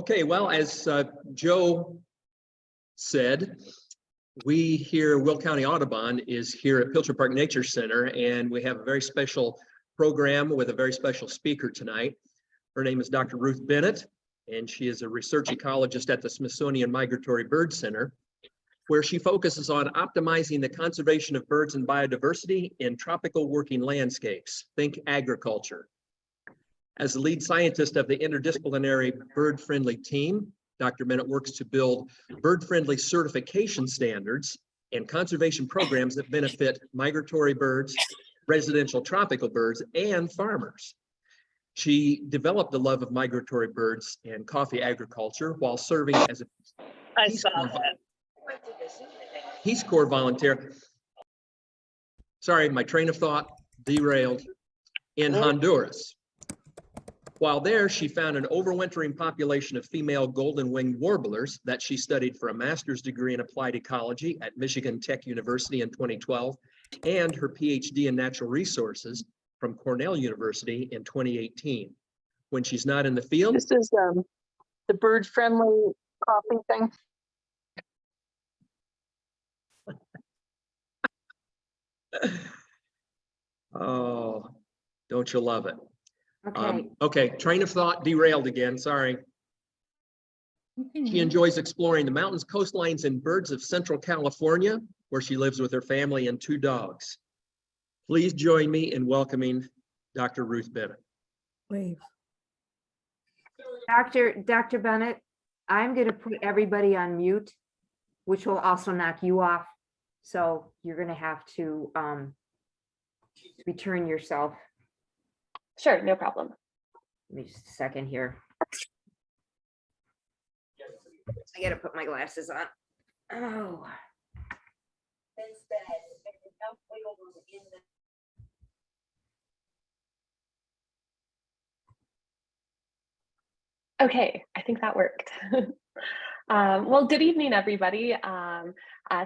Okay, well, as Joe said, we here, Will County Audubon is here at Pilcher Park Nature Center, and we have a very special program with a very special speaker tonight. Her name is Dr. Ruth Bennett, and she is a research ecologist at the Smithsonian Migratory Bird Center, where she focuses on optimizing the conservation of birds and biodiversity in tropical working landscapes. Think agriculture. As the lead scientist of the interdisciplinary bird-friendly team, Dr. Bennett works to build bird-friendly certification standards and conservation programs that benefit migratory birds, residential tropical birds, and farmers. She developed the love of migratory birds and coffee agriculture while serving as a Peace Corps volunteer. Sorry, my train of thought derailed. In Honduras. While there, she found an overwintering population of female golden-winged warblers that she studied for a master's degree in applied ecology at Michigan Tech University in 2012, and her PhD in natural resources from Cornell University in 2018. When she's not in the field. This is the bird-friendly coffee thing. Oh, don't you love it? Okay. Okay, train of thought derailed again, sorry. She enjoys exploring the mountains, coastlines, and birds of Central California, where she lives with her family and 2 dogs. Please join me in welcoming Dr. Ruth Bennett. Wave. Dr. Bennett, I'm going to put everybody on mute, which will also knock you off. So you're going to have to return yourself. Sure, no problem. Give me just a second here. I got to put my glasses on. Oh. Okay, I think that worked. Well, good evening, everybody.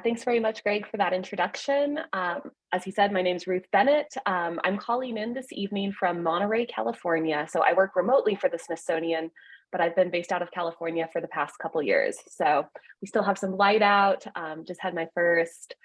Thanks very much, Greg, for that introduction. As he said, my name is Ruth Bennett. I'm calling in this evening from Monterey, California. So I work remotely for the Smithsonian, but I've been based out of California for the past couple years. So we still have some light out. Just had my first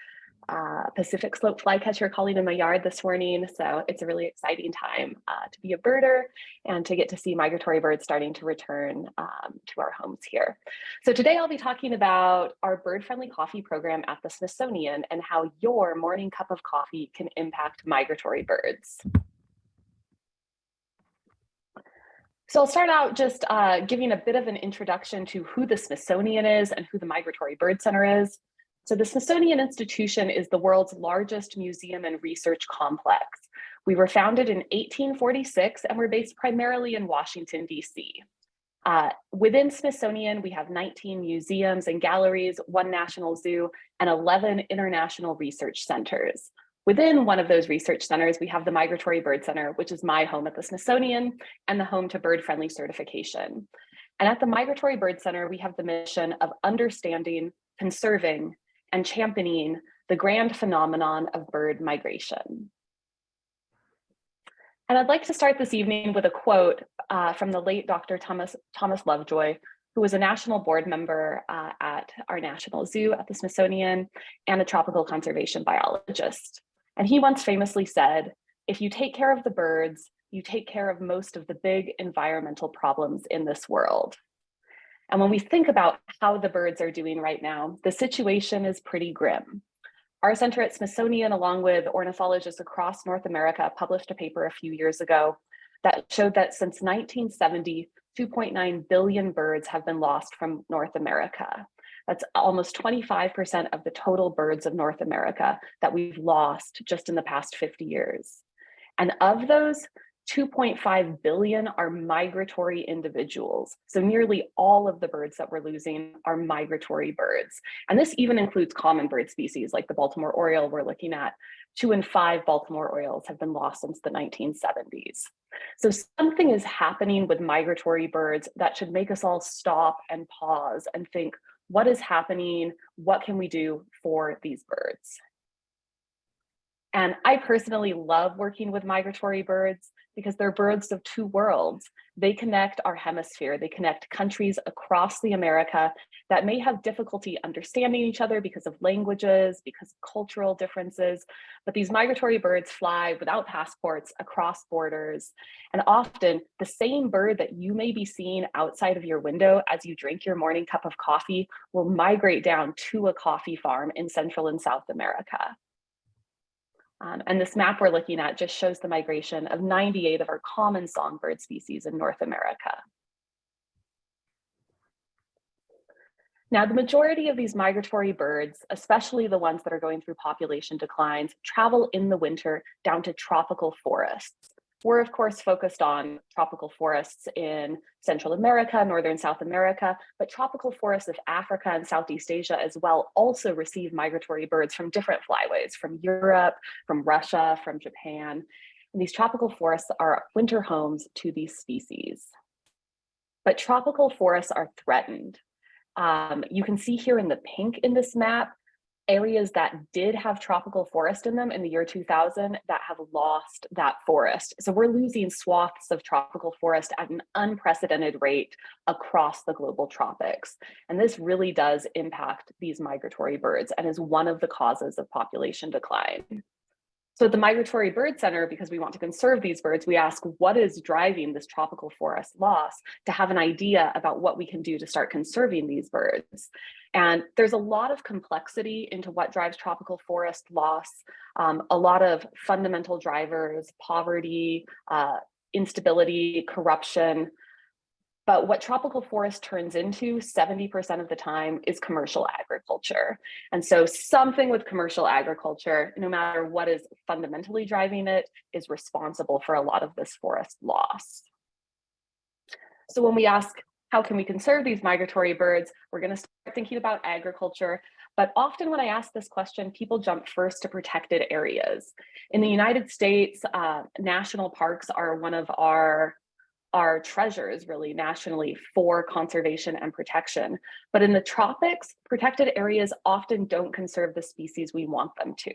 Pacific slope flycatcher calling in my yard this morning. So it's a really exciting time to be a birder and to get to see migratory birds starting to return to our homes here. So today I'll be talking about our bird-friendly coffee program at the Smithsonian and how your morning cup of coffee can impact migratory birds. So I'll start out just giving a bit of an introduction to who the Smithsonian is and who the Migratory Bird Center is. So the Smithsonian Institution is the world's largest museum and research complex. We were founded in 1846 and we're based primarily in Washington, D.C. Within Smithsonian, we have 19 museums and galleries, 1 national zoo, and 11 international research centers. Within one of those research centers, we have the Migratory Bird Center, which is my home at the Smithsonian and the home to bird-friendly certification. And at the Migratory Bird Center, we have the mission of understanding, conserving, and championing the grand phenomenon of bird migration. And I'd like to start this evening with a quote from the late Dr. Thomas Lovejoy, who was a national board member at our National Zoo at the Smithsonian and a tropical conservation biologist. And he once famously said, "If you take care of the birds, you take care of most of the big environmental problems in this world." And when we think about how the birds are doing right now, the situation is pretty grim. Our center at Smithsonian, along with ornithologists across North America, published a paper a few years ago that showed that since 1970, 2.9 billion birds have been lost from North America. That's almost 25% of the total birds of North America that we've lost just in the past 50 years. And of those, 2.5 billion are migratory individuals. So nearly all of the birds that we're losing are migratory birds. And this even includes common bird species like the Baltimore oriole we're looking at. 2 in 5 Baltimore orioles have been lost since the 1970s. So something is happening with migratory birds that should make us all stop and pause and think, what is happening? What can we do for these birds? And I personally love working with migratory birds because they're birds of two worlds. They connect our hemisphere. They connect countries across the America that may have difficulty understanding each other because of languages, because of cultural differences. But these migratory birds fly without passports across borders. And often the same bird that you may be seeing outside of your window as you drink your morning cup of coffee will migrate down to a coffee farm in Central and South America. And this map we're looking at just shows the migration of 98 of our common songbird species in North America. Now, the majority of these migratory birds, especially the ones that are going through population declines, travel in the winter down to tropical forests. We're of course focused on tropical forests in Central America, Northern South America, but tropical forests of Africa and Southeast Asia as well also receive migratory birds from different flyways, from Europe, from Russia, from Japan. And these tropical forests are winter homes to these species. But tropical forests are threatened. You can see here in the pink in this map, areas that did have tropical forest in them in the year 2000 that have lost that forest. So we're losing swaths of tropical forest at an unprecedented rate across the global tropics. And this really does impact these migratory birds and is one of the causes of population decline. So at the Migratory Bird Center, because we want to conserve these birds, we ask what is driving this tropical forest loss to have an idea about what we can do to start conserving these birds. And there's a lot of complexity into what drives tropical forest loss, a lot of fundamental drivers, poverty, instability, corruption. But what tropical forest turns into 70% of the time is commercial agriculture. And so something with commercial agriculture, no matter what is fundamentally driving it, is responsible for a lot of this forest loss. So when we ask, how can we conserve these migratory birds? We're going to start thinking about agriculture. But often when I ask this question, people jump first to protected areas. In the United States, national parks are one of our treasures really nationally for conservation and protection. But in the tropics, protected areas often don't conserve the species we want them to.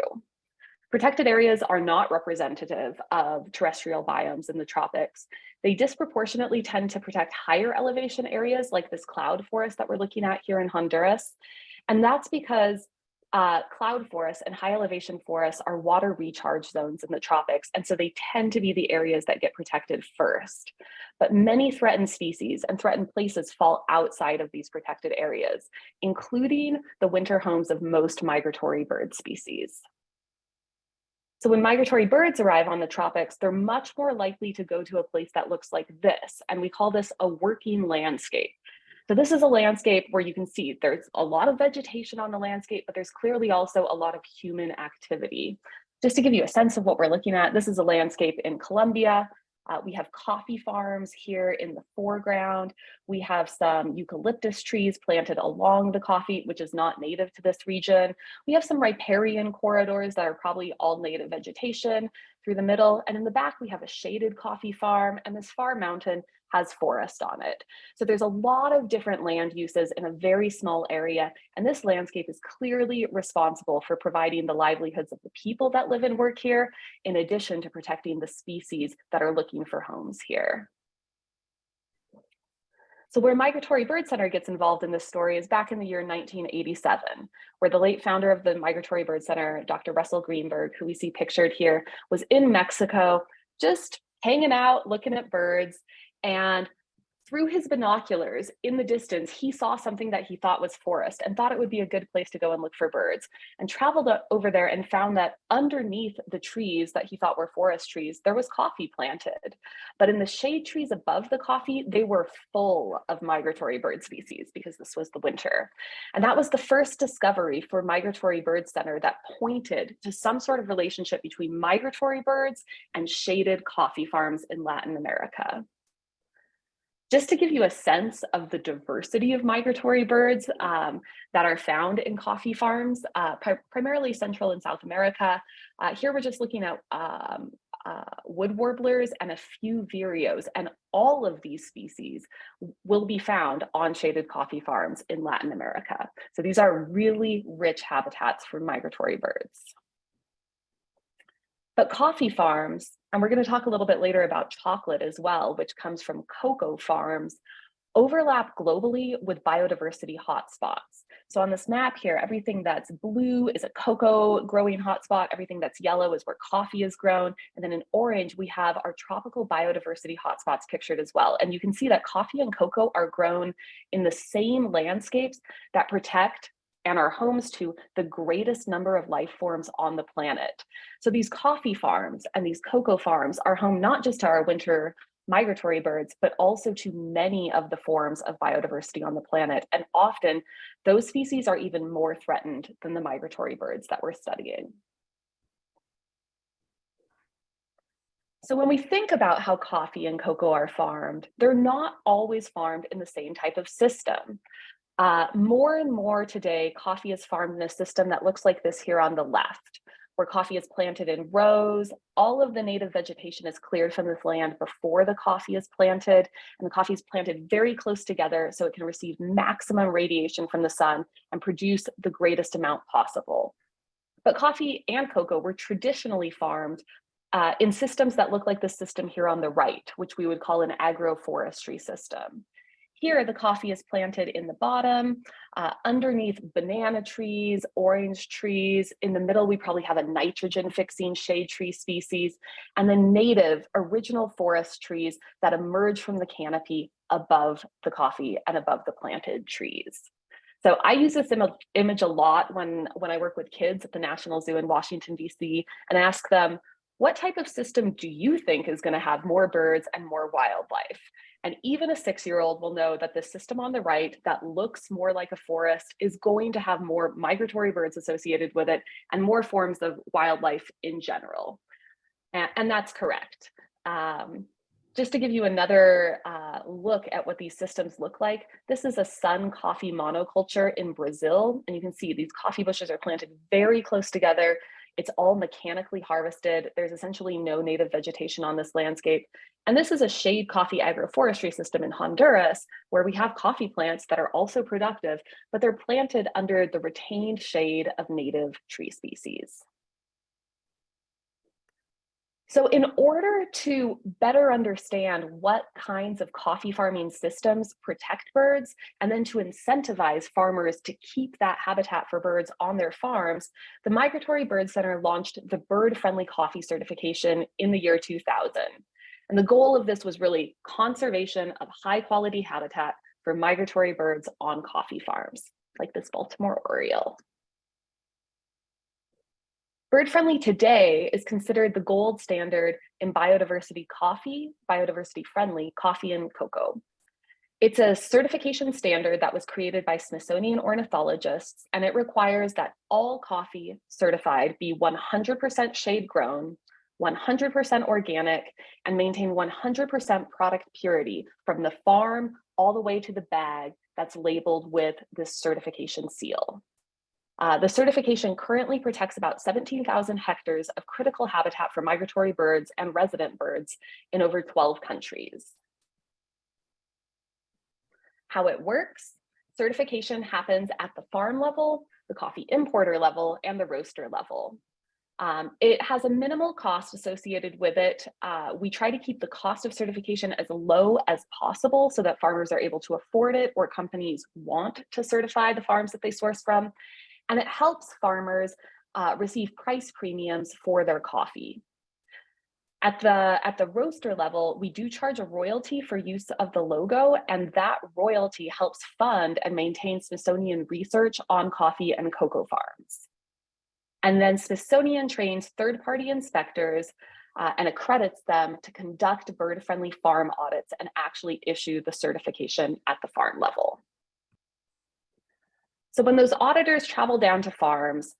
Protected areas are not representative of terrestrial biomes in the tropics. They disproportionately tend to protect higher elevation areas like this cloud forest that we're looking at here in Honduras. And that's because cloud forests and high elevation forests are water recharge zones in the tropics, and so they tend to be the areas that get protected first. But many threatened species and threatened places fall outside of these protected areas, including the winter homes of most migratory bird species. So when migratory birds arrive on the tropics, they're much more likely to go to a place that looks like this, and we call this a working landscape. So this is a landscape where you can see there's a lot of vegetation on the landscape, but there's clearly also a lot of human activity. Just to give you a sense of what we're looking at, this is a landscape in Colombia. We have coffee farms here in the foreground. We have some eucalyptus trees planted along the coffee, which is not native to this region. We have some riparian corridors that are probably all native vegetation through the middle. And in the back, we have a shaded coffee farm, and this far mountain has forest on it. So there's a lot of different land uses in a very small area, and this landscape is clearly responsible for providing the livelihoods of the people that live and work here, in addition to protecting the species that are looking for homes here. So where Migratory Bird Center gets involved in this story is back in the year 1987, where the late founder of the Migratory Bird Center, Dr. Russell Greenberg, who we see pictured here, was in Mexico, just hanging out, looking at birds. And through his binoculars in the distance, he saw something that he thought was forest and thought it would be a good place to go and look for birds, and traveled over there and found that underneath the trees that he thought were forest trees, there was coffee planted. But in the shade trees above the coffee, they were full of migratory bird species because this was the winter. And that was the first discovery for Migratory Bird Center that pointed to some sort of relationship between migratory birds and shaded coffee farms in Latin America. Just to give you a sense of the diversity of migratory birds that are found in coffee farms, primarily Central and South America. Here we're just looking at wood warblers and a few vireos, and all of these species will be found on shaded coffee farms in Latin America. So these are really rich habitats for migratory birds. But coffee farms, and we're going to talk a little bit later about chocolate as well, which comes from cocoa farms, overlap globally with biodiversity hotspots. So on this map here, everything that's blue is a cocoa growing hotspot. Everything that's yellow is where coffee is grown. And then in orange, we have our tropical biodiversity hotspots pictured as well. And you can see that coffee and cocoa are grown in the same landscapes that protect and are homes to the greatest number of life forms on the planet. So these coffee farms and these cocoa farms are home not just to our winter migratory birds, but also to many of the forms of biodiversity on the planet. And often those species are even more threatened than the migratory birds that we're studying. So when we think about how coffee and cocoa are farmed, they're not always farmed in the same type of system. More and more today, coffee is farmed in a system that looks like this here on the left, where coffee is planted in rows. All of the native vegetation is cleared from this land before the coffee is planted, and the coffee is planted very close together so it can receive maximum radiation from the sun and produce the greatest amount possible. But coffee and cocoa were traditionally farmed in systems that look like this system here on the right, which we would call an agroforestry system. Here, the coffee is planted in the bottom, underneath banana trees, orange trees. In the middle, we probably have a nitrogen fixing shade tree species, and then native original forest trees that emerge from the canopy above the coffee and above the planted trees. So I use this image a lot when I work with kids at the National Zoo in Washington, DC, and ask them, what type of system do you think is going to have more birds and more wildlife? And even a 6-year-old will know that the system on the right that looks more like a forest is going to have more migratory birds associated with it and more forms of wildlife in general. And that's correct. Just to give you another look at what these systems look like, this is a sun coffee monoculture in Brazil. And you can see these coffee bushes are planted very close together. It's all mechanically harvested. There's essentially no native vegetation on this landscape. And this is a shade coffee agroforestry system in Honduras, where we have coffee plants that are also productive, but they're planted under the retained shade of native tree species. So in order to better understand what kinds of coffee farming systems protect birds, and then to incentivize farmers to keep that habitat for birds on their farms, the Migratory Bird Center launched the Bird Friendly Coffee certification in the year 2000. And the goal of this was really conservation of high quality habitat for migratory birds on coffee farms, like this Baltimore Oriole. Bird Friendly today is considered the gold standard in biodiversity coffee, biodiversity friendly coffee and cocoa. It's a certification standard that was created by Smithsonian ornithologists, and it requires that all coffee certified be 100% shade grown, 100% organic, and maintain 100% product purity from the farm all the way to the bag that's labeled with this certification seal. The certification currently protects about 17,000 hectares of critical habitat for migratory birds and resident birds in over 12 countries. How it works: certification happens at the farm level, the coffee importer level, and the roaster level. It has a minimal cost associated with it. We try to keep the cost of certification as low as possible so that farmers are able to afford it, or companies want to certify the farms that they source from. And it helps farmers receive price premiums for their coffee. At the roaster level, we do charge a royalty for use of the logo, and that royalty helps fund and maintain Smithsonian research on coffee and cocoa farms. And then Smithsonian trains third-party inspectors and accredits them to conduct bird-friendly farm audits and actually issue the certification at the farm level. So when those auditors travel down to farms,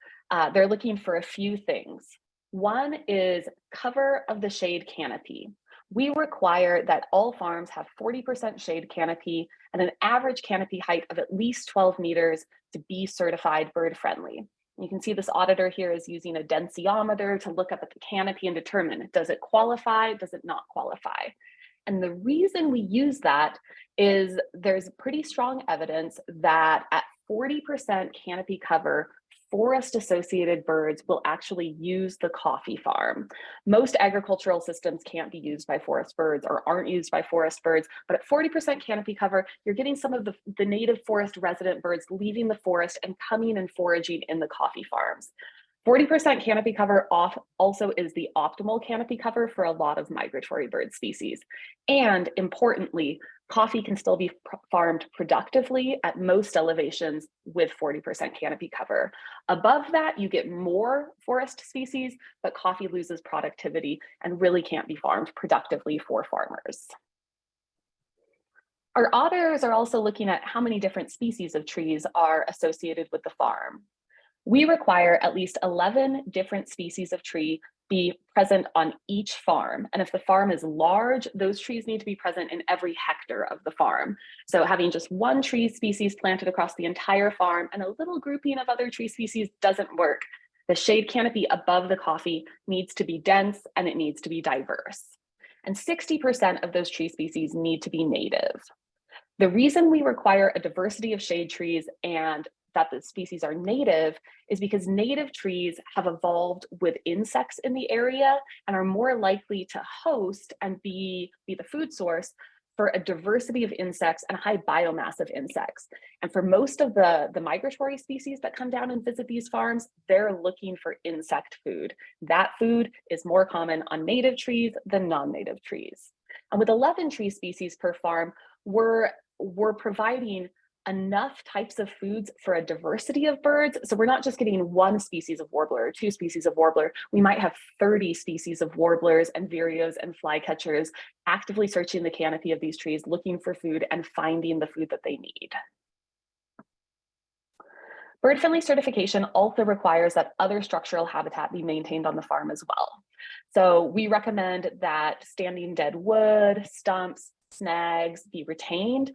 they're looking for a few things. One is cover of the shade canopy. We require that all farms have 40% shade canopy and an average canopy height of at least 12 meters to be certified bird friendly. You can see this auditor here is using a densiometer to look up at the canopy and determine, does it qualify, does it not qualify? And the reason we use that is there's pretty strong evidence that at 40% canopy cover, forest-associated birds will actually use the coffee farm. Most agricultural systems can't be used by forest birds or aren't used by forest birds, but at 40% canopy cover, you're getting some of the native forest resident birds leaving the forest and coming and foraging in the coffee farms. 40% canopy cover also is the optimal canopy cover for a lot of migratory bird species. And importantly, coffee can still be farmed productively at most elevations with 40% canopy cover. Above that, you get more forest species, but coffee loses productivity and really can't be farmed productively for farmers. Our auditors are also looking at how many different species of trees are associated with the farm. We require at least 11 different species of tree be present on each farm. And if the farm is large, those trees need to be present in every hectare of the farm. So having just one tree species planted across the entire farm and a little grouping of other tree species doesn't work. The shade canopy above the coffee needs to be dense and it needs to be diverse. And 60% of those tree species need to be native. The reason we require a diversity of shade trees and that the species are native is because native trees have evolved with insects in the area and are more likely to host and be the food source for a diversity of insects and a high biomass of insects. And for most of the migratory species that come down and visit these farms, they're looking for insect food. That food is more common on native trees than non-native trees. And with 11 tree species per farm, we're providing enough types of foods for a diversity of birds. So we're not just getting one species of warbler or two species of warbler. We might have 30 species of warblers and vireos and flycatchers actively searching the canopy of these trees, looking for food and finding the food that they need. Bird-friendly certification also requires that other structural habitat be maintained on the farm as well. So we recommend that standing dead wood, stumps, snags be retained.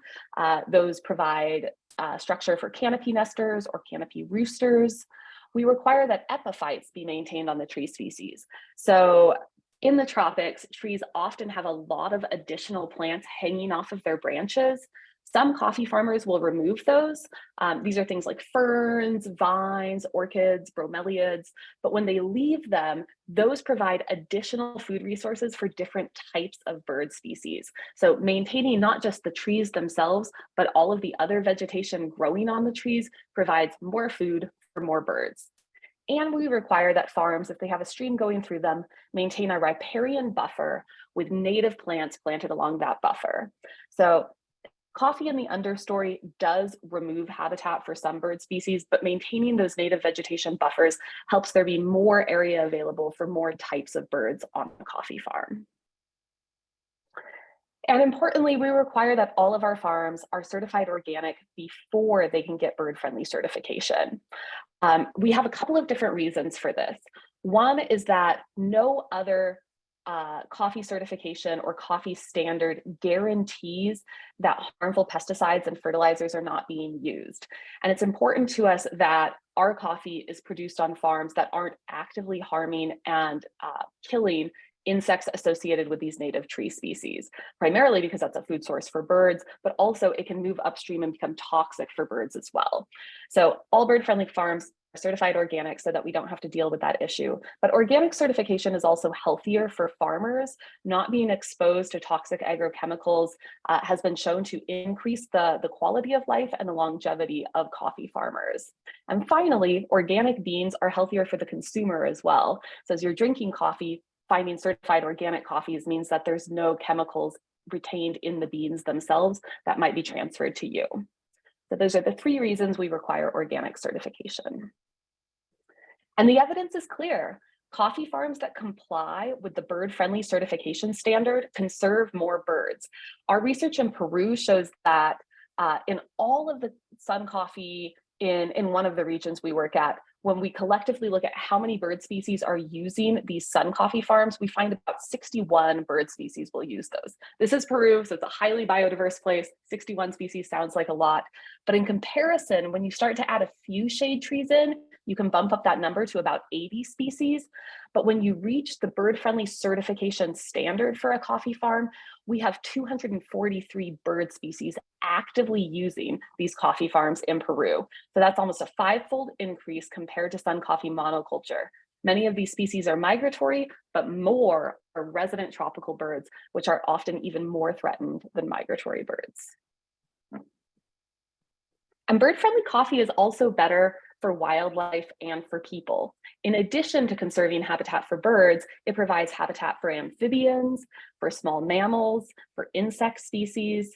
Those provide structure for canopy nesters or canopy roosters. We require that epiphytes be maintained on the tree species. So in the tropics, trees often have a lot of additional plants hanging off of their branches. Some coffee farmers will remove those. These are things like ferns, vines, orchids, bromeliads, but when they leave them, those provide additional food resources for different types of bird species. So maintaining not just the trees themselves, but all of the other vegetation growing on the trees provides more food for more birds. And we require that farms, if they have a stream going through them, maintain a riparian buffer with native plants planted along that buffer. So coffee in the understory does remove habitat for some bird species, but maintaining those native vegetation buffers helps there be more area available for more types of birds on the coffee farm. And importantly, we require that all of our farms are certified organic before they can get bird-friendly certification. We have a couple of different reasons for this. One is that no other coffee certification or coffee standard guarantees that harmful pesticides and fertilizers are not being used. And it's important to us that our coffee is produced on farms that aren't actively harming and killing insects associated with these native tree species, primarily because that's a food source for birds, but also it can move upstream and become toxic for birds as well. So all bird-friendly farms are certified organic so that we don't have to deal with that issue. But organic certification is also healthier for farmers. Not being exposed to toxic agrochemicals has been shown to increase the quality of life and the longevity of coffee farmers. And finally, organic beans are healthier for the consumer as well. So as you're drinking coffee, finding certified organic coffees means that there's no chemicals retained in the beans themselves that might be transferred to you. So those are the three reasons we require organic certification. And the evidence is clear. Coffee farms that comply with the bird-friendly certification standard conserve more birds. Our research in Peru shows that in all of the sun coffee in one of the regions we work at, when we collectively look at how many bird species are using these sun coffee farms, we find about 61 bird species will use those. This is Peru, so it's a highly biodiverse place. 61 species sounds like a lot, but in comparison, when you start to add a few shade trees in, you can bump up that number to about 80 species. But when you reach the bird-friendly certification standard for a coffee farm, we have 243 bird species actively using these coffee farms in Peru. So that's almost a 5-fold increase compared to sun coffee monoculture. Many of these species are migratory, but more are resident tropical birds, which are often even more threatened than migratory birds. And bird-friendly coffee is also better for wildlife and for people. In addition to conserving habitat for birds, it provides habitat for amphibians, for small mammals, for insect species.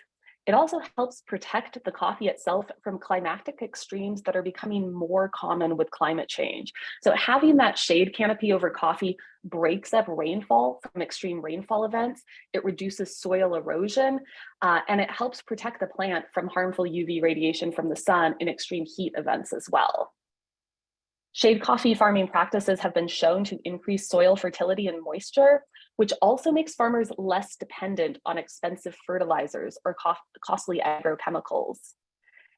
It also helps protect the coffee itself from climatic extremes that are becoming more common with climate change. So having that shade canopy over coffee breaks up rainfall from extreme rainfall events. It reduces soil erosion, and it helps protect the plant from harmful UV radiation from the sun in extreme heat events as well. Shade coffee farming practices have been shown to increase soil fertility and moisture, which also makes farmers less dependent on expensive fertilizers or costly agrochemicals.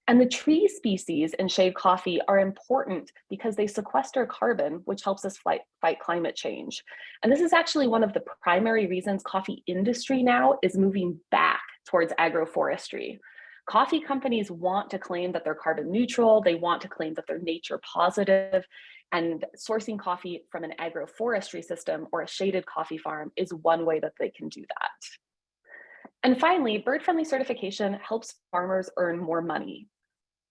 And the tree species in shade coffee are important because they sequester carbon, which helps us fight climate change. And this is actually one of the primary reasons coffee industry now is moving back towards agroforestry. Coffee companies want to claim that they're carbon neutral, they want to claim that they're nature positive, and sourcing coffee from an agroforestry system or a shaded coffee farm is one way that they can do that. And finally, bird-friendly certification helps farmers earn more money.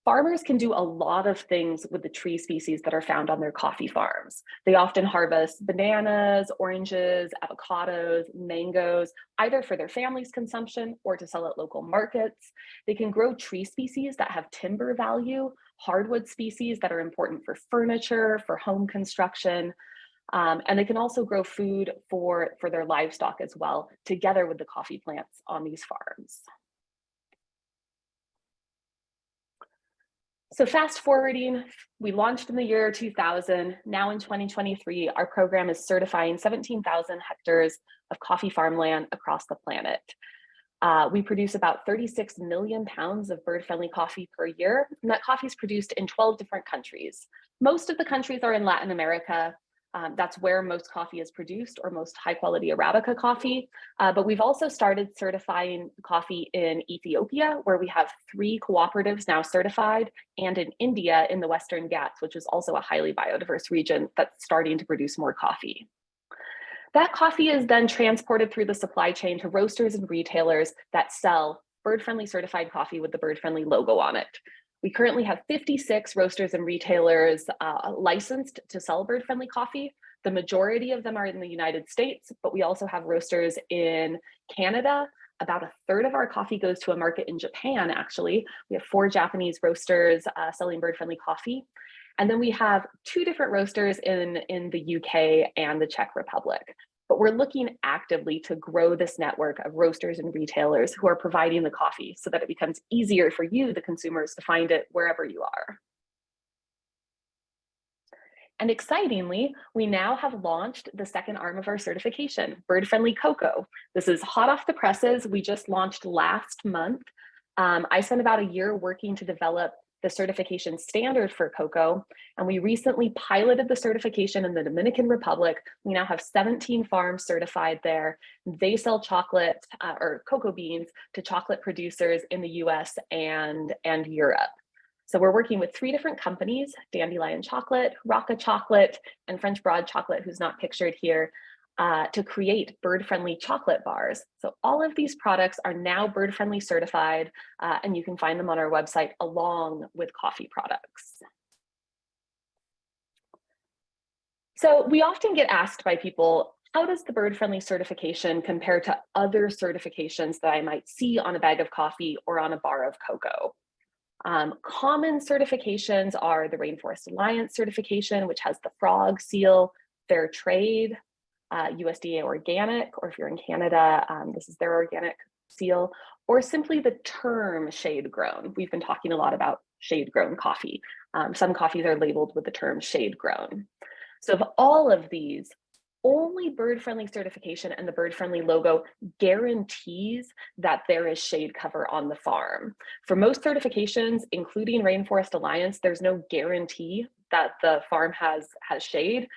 Farmers can do a lot of things with the tree species that are found on their coffee farms. They often harvest bananas, oranges, avocados, mangoes, either for their family's consumption or to sell at local markets. They can grow tree species that have timber value, hardwood species that are important for furniture, for home construction, and they can also grow food for their livestock as well, together with the coffee plants on these farms. So fast forwarding, we launched in the year 2000. Now in 2023, our program is certifying 17,000 hectares of coffee farmland across the planet. We produce about 36 million pounds of bird-friendly coffee per year, and that coffee is produced in 12 different countries. Most of the countries are in Latin America. That's where most coffee is produced, or most high quality Arabica coffee. But we've also started certifying coffee in Ethiopia, where we have 3 cooperatives now certified, and in India in the Western Ghats, which is also a highly biodiverse region that's starting to produce more coffee. That coffee is then transported through the supply chain to roasters and retailers that sell bird-friendly certified coffee with the bird-friendly logo on it. We currently have 56 roasters and retailers licensed to sell bird-friendly coffee. The majority of them are in the United States, but we also have roasters in Canada. About a third of our coffee goes to a market in Japan, actually. We have 4 Japanese roasters selling bird-friendly coffee. And then we have 2 different roasters in the UK and the Czech Republic. But we're looking actively to grow this network of roasters and retailers who are providing the coffee so that it becomes easier for you, the consumers, to find it wherever you are. And excitingly, we now have launched the second arm of our certification, Bird-Friendly Cocoa. This is hot off the presses. We just launched last month. I spent about a year working to develop the certification standard for cocoa, and we recently piloted the certification in the Dominican Republic. We now have 17 farms certified there. They sell chocolate or cocoa beans to chocolate producers in the US and Europe. So we're working with 3 different companies, Dandelion Chocolate, Rocca Chocolate, and French Broad Chocolate, who's not pictured here, to create bird-friendly chocolate bars. So all of these products are now bird-friendly certified, and you can find them on our website along with coffee products. So we often get asked by people, how does the bird-friendly certification compare to other certifications that I might see on a bag of coffee or on a bar of cocoa? Common certifications are the Rainforest Alliance certification, which has the frog seal, fair trade, USDA organic, or if you're in Canada, this is their organic seal, or simply the term shade grown. We've been talking a lot about shade grown coffee. Some coffees are labeled with the term shade grown. So of all of these, only bird-friendly certification and the bird-friendly logo guarantees that there is shade cover on the farm. For most certifications, including Rainforest Alliance, there's no guarantee that the farm has shade.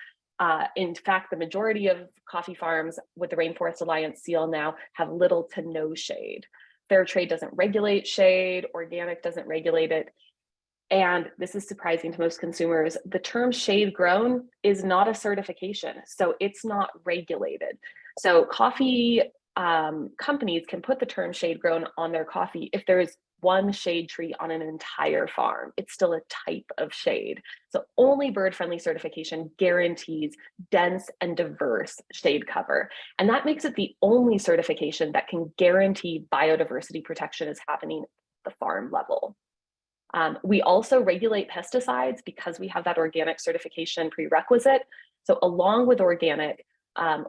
In fact, the majority of coffee farms with the Rainforest Alliance seal now have little to no shade. Fair trade doesn't regulate shade, organic doesn't regulate it. And this is surprising to most consumers. The term shade grown is not a certification, so it's not regulated. So coffee companies can put the term shade grown on their coffee if there is one shade tree on an entire farm. It's still a type of shade. So only bird friendly certification guarantees dense and diverse shade cover. And that makes it the only certification that can guarantee biodiversity protection is happening at the farm level. We also regulate pesticides because we have that organic certification prerequisite. So along with organic,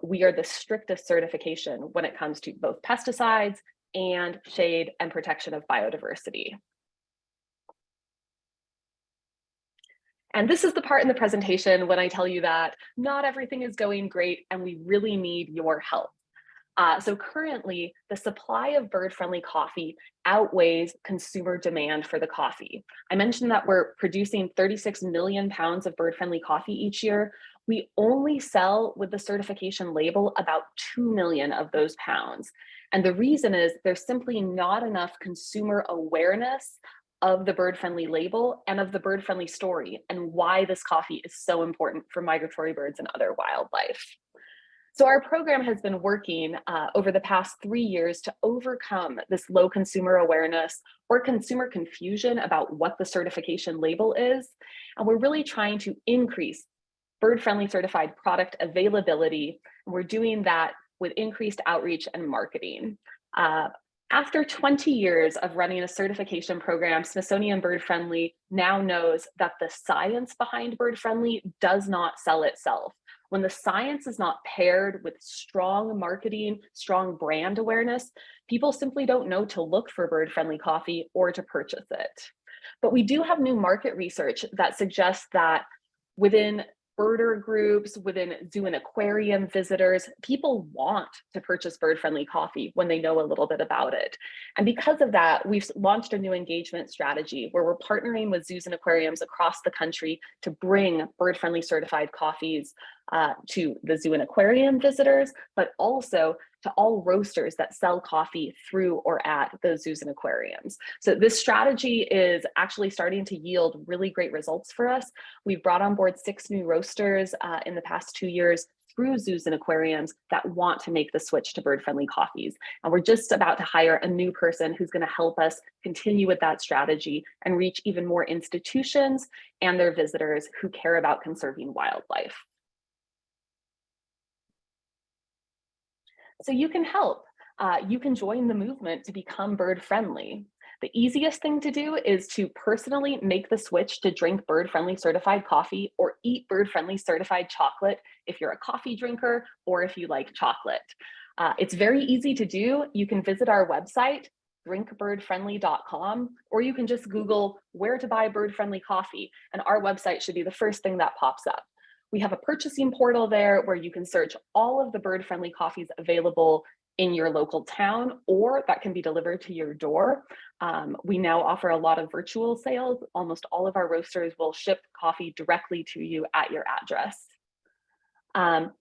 we are the strictest certification when it comes to both pesticides and shade and protection of biodiversity. And this is the part in the presentation when I tell you that not everything is going great and we really need your help. So currently, the supply of bird-friendly coffee outweighs consumer demand for the coffee. I mentioned that we're producing 36 million pounds of bird-friendly coffee each year. We only sell with the certification label about 2 million of those pounds. And the reason is there's simply not enough consumer awareness of the bird-friendly label and of the bird-friendly story and why this coffee is so important for migratory birds and other wildlife. So our program has been working over the past 3 years to overcome this low consumer awareness or consumer confusion about what the certification label is. And we're really trying to increase bird-friendly certified product availability. And we're doing that with increased outreach and marketing. After 20 years of running a certification program, Smithsonian Bird Friendly now knows that the science behind bird friendly does not sell itself. When the science is not paired with strong marketing, strong brand awareness, people simply don't know to look for bird-friendly coffee or to purchase it. But we do have new market research that suggests that within birder groups, within zoo and aquarium visitors, people want to purchase bird-friendly coffee when they know a little bit about it. And because of that, we've launched a new engagement strategy where we're partnering with zoos and aquariums across the country to bring bird-friendly certified coffees to the zoo and aquarium visitors, but also to all roasters that sell coffee through or at those zoos and aquariums. So this strategy is actually starting to yield really great results for us. We've brought on board 6 new roasters in the past 2 years through zoos and aquariums that want to make the switch to bird-friendly coffees. And we're just about to hire a new person who's going to help us continue with that strategy and reach even more institutions and their visitors who care about conserving wildlife. So you can help. You can join the movement to become bird friendly. The easiest thing to do is to personally make the switch to drink bird friendly certified coffee or eat bird friendly certified chocolate if you're a coffee drinker or if you like chocolate. It's very easy to do. You can visit our website, drinkbirdfriendly.com, or you can just Google where to buy bird friendly coffee, and our website should be the first thing that pops up. We have a purchasing portal there where you can search all of the bird-friendly coffees available in your local town, or that can be delivered to your door. We now offer a lot of virtual sales. Almost all of our roasters will ship coffee directly to you at your address.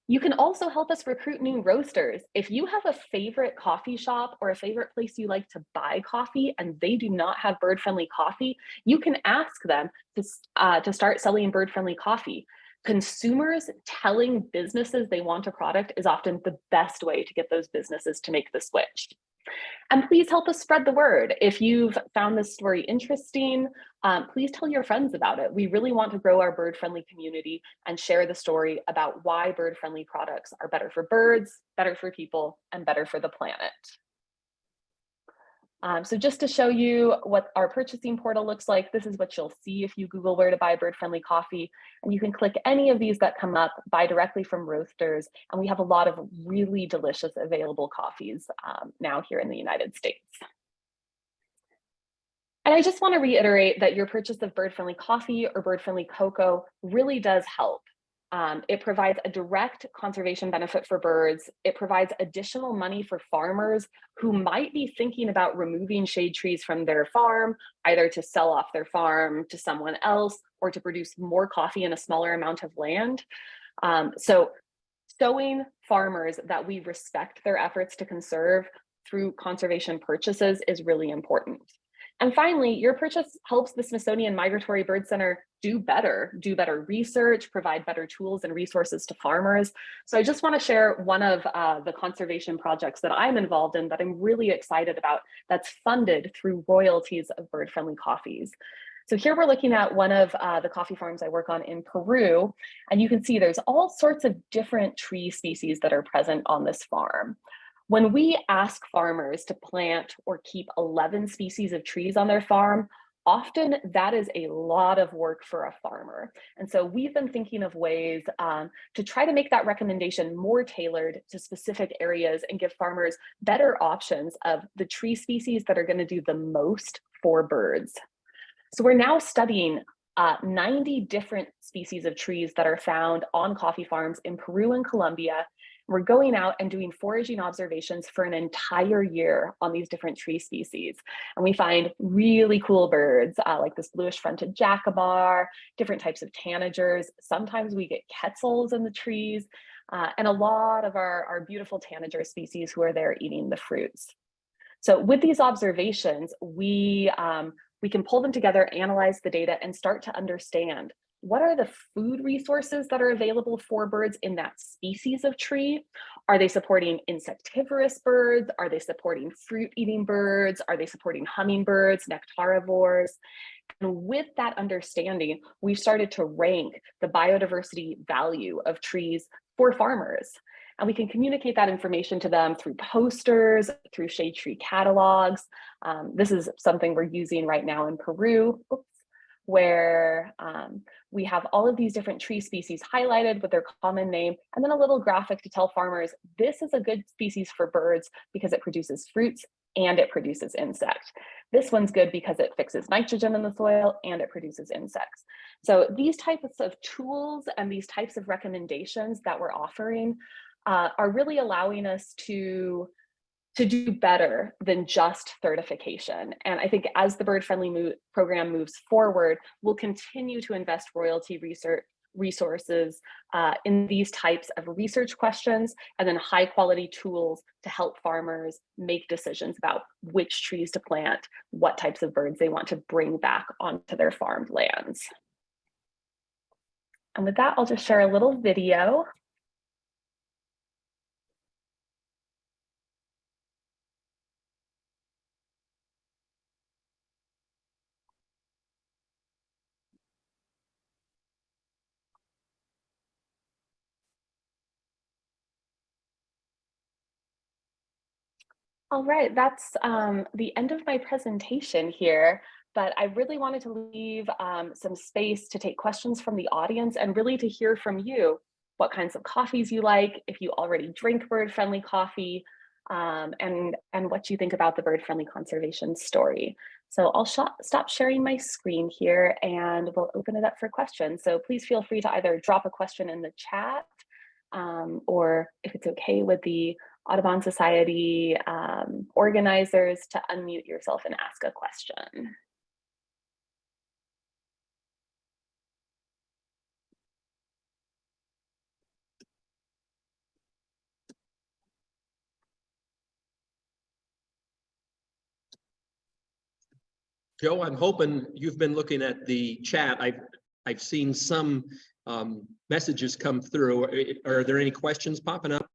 You can also help us recruit new roasters. If you have a favorite coffee shop or a favorite place you like to buy coffee and they do not have bird-friendly coffee, you can ask them to start selling bird-friendly coffee. Consumers telling businesses they want a product is often the best way to get those businesses to make the switch. And please help us spread the word. If you've found this story interesting, please tell your friends about it. We really want to grow our bird-friendly community and share the story about why bird-friendly products are better for birds, better for people, and better for the planet. So just to show you what our purchasing portal looks like, this is what you'll see if you Google where to buy bird-friendly coffee. And you can click any of these that come up, buy directly from roasters. And we have a lot of really delicious available coffees now here in the United States. And I just want to reiterate that your purchase of bird-friendly coffee or bird-friendly cocoa really does help. It provides a direct conservation benefit for birds. It provides additional money for farmers who might be thinking about removing shade trees from their farm, either to sell off their farm to someone else or to produce more coffee in a smaller amount of land. So showing farmers that we respect their efforts to conserve through conservation purchases is really important. And finally, your purchase helps the Smithsonian Migratory Bird Center do better research, provide better tools and resources to farmers. So I just want to share one of the conservation projects that I'm involved in that I'm really excited about that's funded through royalties of bird-friendly coffees. So here we're looking at one of the coffee farms I work on in Peru, and you can see there's all sorts of different tree species that are present on this farm. When we ask farmers to plant or keep 11 species of trees on their farm, often that is a lot of work for a farmer. And so we've been thinking of ways to try to make that recommendation more tailored to specific areas and give farmers better options of the tree species that are going to do the most for birds. So we're now studying 90 different species of trees that are found on coffee farms in Peru and Colombia. We're going out and doing foraging observations for an entire year on these different tree species. And we find really cool birds like this bluish fronted jacamar, different types of tanagers. Sometimes we get quetzals in the trees and a lot of our beautiful tanager species who are there eating the fruits. So with these observations, we can pull them together, analyze the data, and start to understand what are the food resources that are available for birds in that species of tree? Are they supporting insectivorous birds? Are they supporting fruit-eating birds? Are they supporting hummingbirds, nectarivores? And with that understanding, we've started to rank the biodiversity value of trees for farmers. And we can communicate that information to them through posters, through shade tree catalogs. This is something we're using right now in Peru, where we have all of these different tree species highlighted with their common name, and then a little graphic to tell farmers, this is a good species for birds because it produces fruits and it produces insects. This one's good because it fixes nitrogen in the soil and it produces insects. So these types of tools and these types of recommendations that we're offering are really allowing us to do better than just certification. And I think as the Bird Friendly program moves forward, we'll continue to invest royalty resources in these types of research questions and then high quality tools to help farmers make decisions about which trees to plant, what types of birds they want to bring back onto their farmed lands. And with that, I'll just share a little video. All right, that's the end of my presentation here, but I really wanted to leave some space to take questions from the audience and really to hear from you what kinds of coffees you like, if you already drink bird-friendly coffee, and what you think about the bird-friendly conservation story. So I'll stop sharing my screen here and we'll open it up for questions. So please feel free to either drop a question in the chat or if it's okay with the Audubon Society organizers to unmute yourself and ask a question. Joe, I'm hoping you've been looking at the chat. I've seen some messages come through. Are there any questions popping up?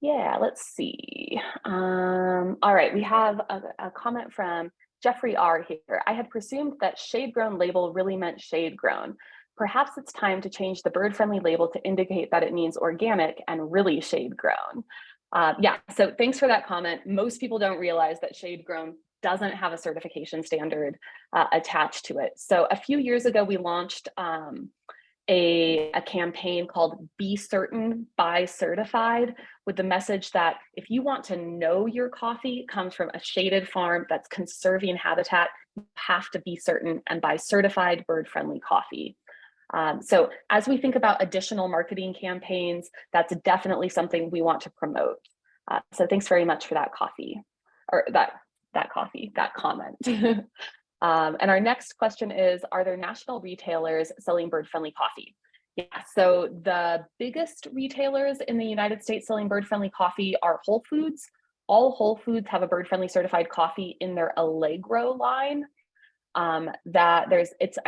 Yeah, let's see. All right, we have a comment from Jeffrey R here. I had presumed that shade grown label really meant shade grown. Perhaps it's time to change the bird friendly label to indicate that it means organic and really shade grown. Yeah, so thanks for that comment. Most people don't realize that shade grown doesn't have a certification standard attached to it. So a few years ago, we launched a campaign called Be Certain, Buy Certified, with the message that if you want to know your coffee comes from a shaded farm that's conserving habitat, you have to be certain and buy certified bird-friendly coffee. So as we think about additional marketing campaigns, that's definitely something we want to promote. So thanks very much for that that comment. And our next question is, are there national retailers selling bird-friendly coffee? Yeah, so the biggest retailers in the United States selling bird-friendly coffee are Whole Foods. All Whole Foods have a bird-friendly certified coffee in their Allegro line. I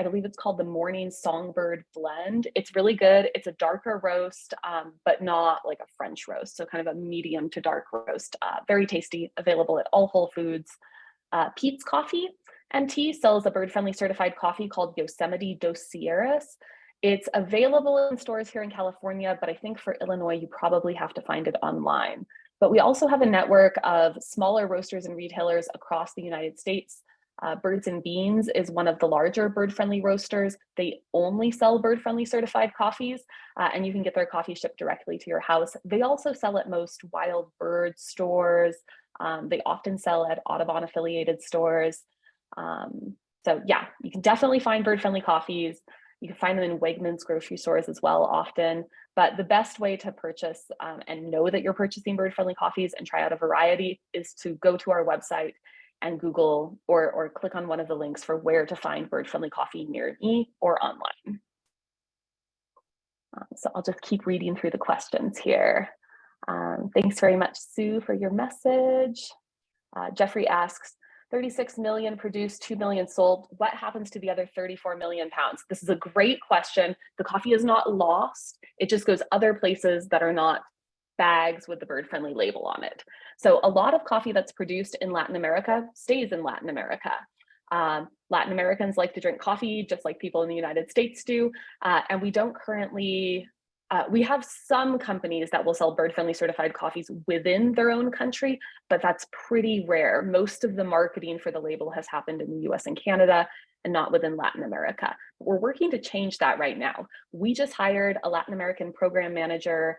believe it's called the Morning Songbird Blend. It's really good. It's a darker roast, but not like a French roast. So kind of a medium to dark roast, very tasty, available at all Whole Foods. Pete's Coffee and Tea sells a bird-friendly certified coffee called Yosemite Dos Sierras. It's available in stores here in California, but I think for Illinois, you probably have to find it online. But we also have a network of smaller roasters and retailers across the United States. Birds and Beans is one of the larger bird-friendly roasters. They only sell bird-friendly certified coffees, and you can get their coffee shipped directly to your house. They also sell at most wild bird stores. They often sell at Audubon affiliated stores. So yeah, you can definitely find bird-friendly coffees. You can find them in Wegmans grocery stores as well often, but the best way to purchase and know that you're purchasing bird-friendly coffees and try out a variety is to go to our website and Google or click on one of the links for where to find bird-friendly coffee near me or online. So I'll just keep reading through the questions here. Thanks very much, Sue, for your message. Jeffrey asks, 36 million produced, 2 million sold. What happens to the other 34 million pounds? This is a great question. The coffee is not lost. It just goes other places that are not bags with the bird-friendly label on it. So a lot of coffee that's produced in Latin America stays in Latin America. Latin Americans like to drink coffee just like people in the United States do. And we don't currently, we have some companies that will sell bird-friendly certified coffees within their own country, but that's pretty rare. Most of the marketing for the label has happened in the US and Canada and not within Latin America. We're working to change that right now. We just hired a Latin American program manager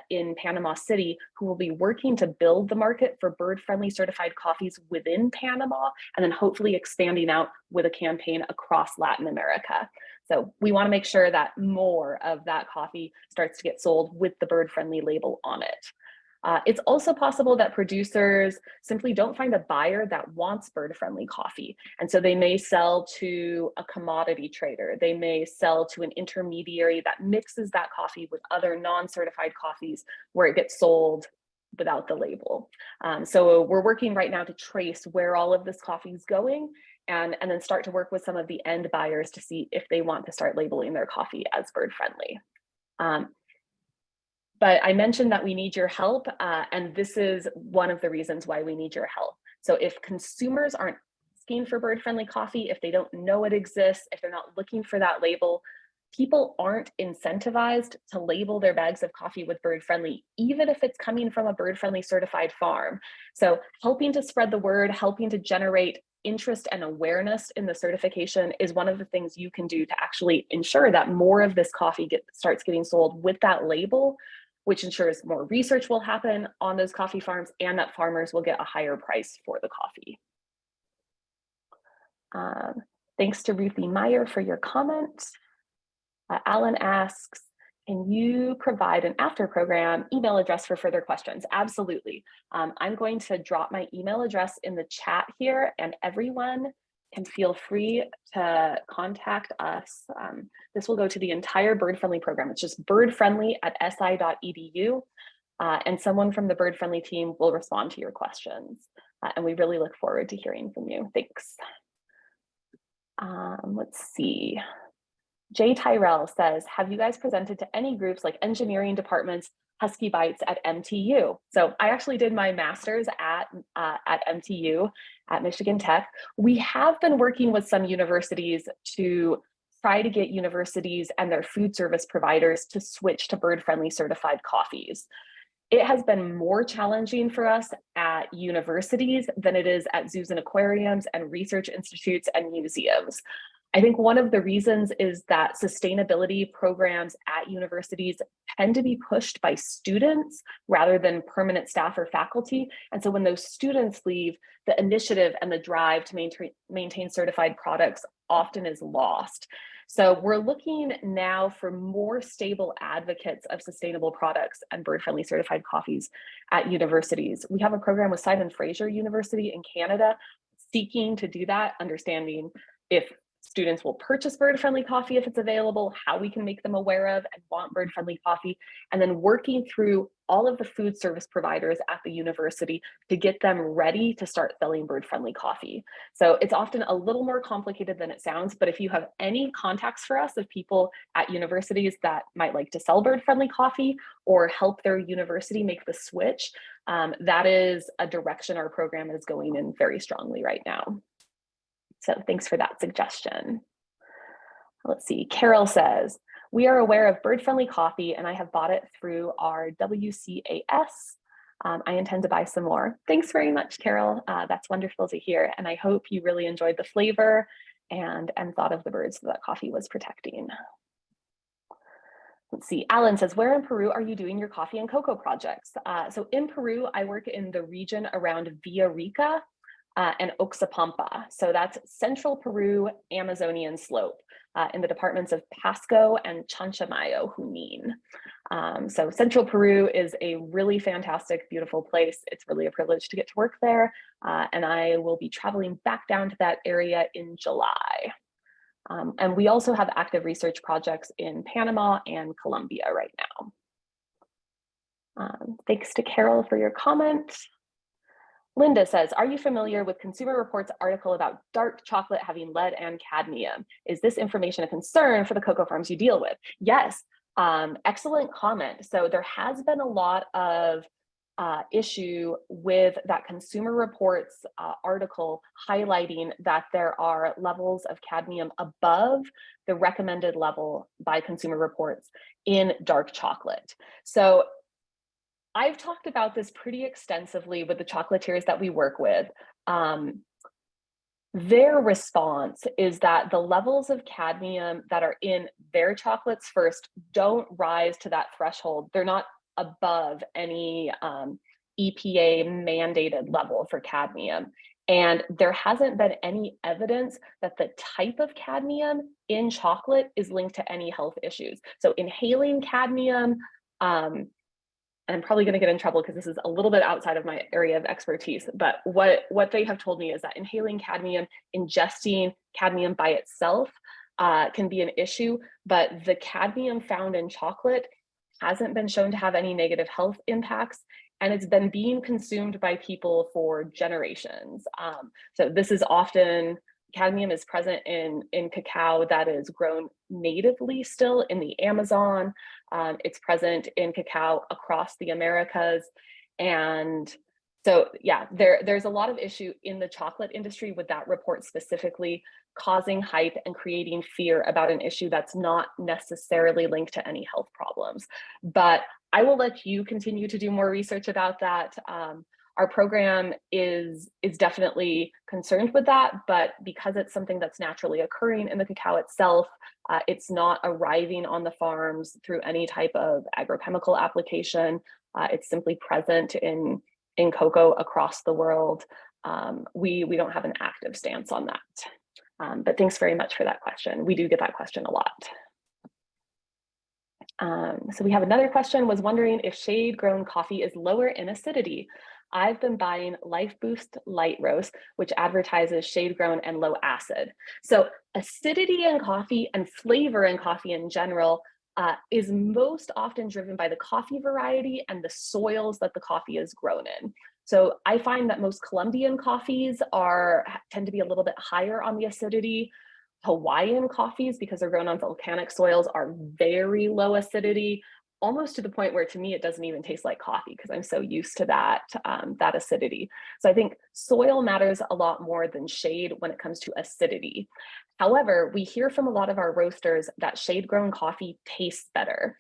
in Panama City who will be working to build the market for bird-friendly certified coffees within Panama, and then hopefully expanding out with a campaign across Latin America. So we want to make sure that more of that coffee starts to get sold with the bird-friendly label on it. It's also possible that producers simply don't find a buyer that wants bird-friendly coffee. And so they may sell to a commodity trader. They may sell to an intermediary that mixes that coffee with other non-certified coffees where it gets sold without the label. So we're working right now to trace where all of this coffee is going and then start to work with some of the end buyers to see if they want to start labeling their coffee as bird-friendly. But I mentioned that we need your help, and this is one of the reasons why we need your help. So if consumers aren't asking for bird-friendly coffee, if they don't know it exists, if they're not looking for that label, people aren't incentivized to label their bags of coffee with bird-friendly, even if it's coming from a bird-friendly certified farm. So helping to spread the word, helping to generate interest and awareness in the certification is one of the things you can do to actually ensure that more of this coffee starts getting sold with that label, which ensures more research will happen on those coffee farms and that farmers will get a higher price for the coffee. Thanks to Ruthie Meyer for your comment. Alan asks, can you provide an after program email address for further questions? Absolutely. I'm going to drop my email address in the chat here, and everyone can feel free to contact us. This will go to the entire bird-friendly program. It's just birdfriendly@si.edu, and someone from the bird-friendly team will respond to your questions. And we really look forward to hearing from you. Thanks. Let's see. Jay Tyrell says, have you guys presented to any groups like engineering departments, Husky Bites at MTU? So I actually did my master's at MTU at Michigan Tech. We have been working with some universities to try to get universities and their food service providers to switch to bird-friendly certified coffees. It has been more challenging for us at universities than it is at zoos and aquariums and research institutes and museums. I think one of the reasons is that sustainability programs at universities tend to be pushed by students rather than permanent staff or faculty. And so when those students leave, the initiative and the drive to maintain certified products often is lost. So we're looking now for more stable advocates of sustainable products and bird-friendly certified coffees at universities. We have a program with Simon Fraser University in Canada seeking to do that, understanding if students will purchase bird-friendly coffee if it's available, how we can make them aware of and want bird-friendly coffee, and then working through all of the food service providers at the university to get them ready to start selling bird-friendly coffee. So it's often a little more complicated than it sounds, but if you have any contacts for us of people at universities that might like to sell bird-friendly coffee or help their university make the switch, that is a direction our program is going in very strongly right now. So thanks for that suggestion. Let's see, Carol says, we are aware of bird-friendly coffee and I have bought it through our WCAS. I intend to buy some more. Thanks very much, Carol. That's wonderful to hear. And I hope you really enjoyed the flavor and thought of the birds that coffee was protecting. Let's see, Alan says, where in Peru are you doing your coffee and cocoa projects? So in Peru, I work in the region around Villarrica and Oxapampa. So that's central Peru, Amazonian slope in the departments of Pasco and Chanchamayo, Junín. So central Peru is a really fantastic, beautiful place. It's really a privilege to get to work there. And I will be traveling back down to that area in July. And we also have active research projects in Panama and Colombia right now. Thanks to Carol for your comment. Linda says, are you familiar with Consumer Reports article about dark chocolate having lead and cadmium? Is this information a concern for the cocoa farms you deal with? Yes, excellent comment. So there has been a lot of issue with that Consumer Reports article highlighting that there are levels of cadmium above the recommended level by Consumer Reports in dark chocolate. So I've talked about this pretty extensively with the chocolatiers that we work with. Their response is that the levels of cadmium that are in their chocolates first don't rise to that threshold. They're not above any EPA mandated level for cadmium. And there hasn't been any evidence that the type of cadmium in chocolate is linked to any health issues. So inhaling cadmium, I'm probably going to get in trouble because this is a little bit outside of my area of expertise, but what they have told me is that inhaling cadmium, ingesting cadmium by itself can be an issue, but the cadmium found in chocolate hasn't been shown to have any negative health impacts, and it's been being consumed by people for generations. So this is often, cadmium is present in cacao that is grown natively still in the Amazon. It's present in cacao across the Americas. And so yeah, there's a lot of issue in the chocolate industry with that report specifically, causing hype and creating fear about an issue that's not necessarily linked to any health problems. But I will let you continue to do more research about that. Our program is definitely concerned with that, but because it's something that's naturally occurring in the cacao itself, it's not arriving on the farms through any type of agrochemical application. It's simply present in cocoa across the world. We don't have an active stance on that. But thanks very much for that question. We do get that question a lot. So we have another question, was wondering if shade grown coffee is lower in acidity. I've been buying Life Boost Light Roast, which advertises shade grown and low acid. So acidity in coffee and flavor in coffee in general is most often driven by the coffee variety and the soils that the coffee is grown in. So I find that most Colombian coffees tend to be a little bit higher on the acidity. Hawaiian coffees, because they're grown on volcanic soils, are very low acidity, almost to the point where to me it doesn't even taste like coffee because I'm so used to that acidity. So I think soil matters a lot more than shade when it comes to acidity. However, we hear from a lot of our roasters that shade grown coffee tastes better.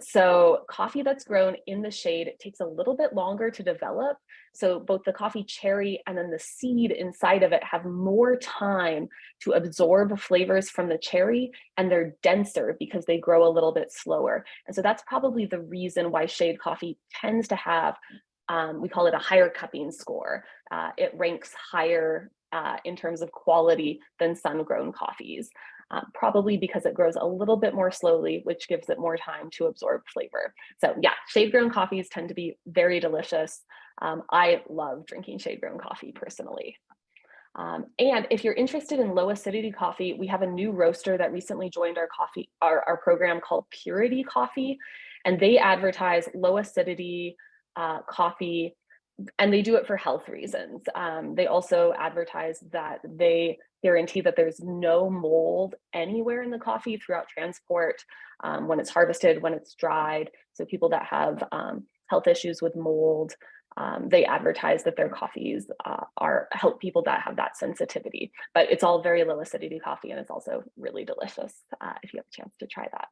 So coffee that's grown in the shade takes a little bit longer to develop. So both the coffee cherry and then the seed inside of it have more time to absorb flavors from the cherry, and they're denser because they grow a little bit slower. And so that's probably the reason why shade coffee tends to have, we call it a higher cupping score. It ranks higher in terms of quality than sun-grown coffees. Probably because it grows a little bit more slowly, which gives it more time to absorb flavor. So yeah, shade-grown coffees tend to be very delicious. I love drinking shade-grown coffee personally. And if you're interested in low acidity coffee, we have a new roaster that recently joined our program called Purity Coffee, and they advertise low acidity coffee, and they do it for health reasons. They also advertise that they guarantee that there's no mold anywhere in the coffee throughout transport, when it's harvested, when it's dried. So people that have health issues with mold, they advertise that their coffees help people that have that sensitivity. But it's all very low acidity coffee, and it's also really delicious if you have a chance to try that.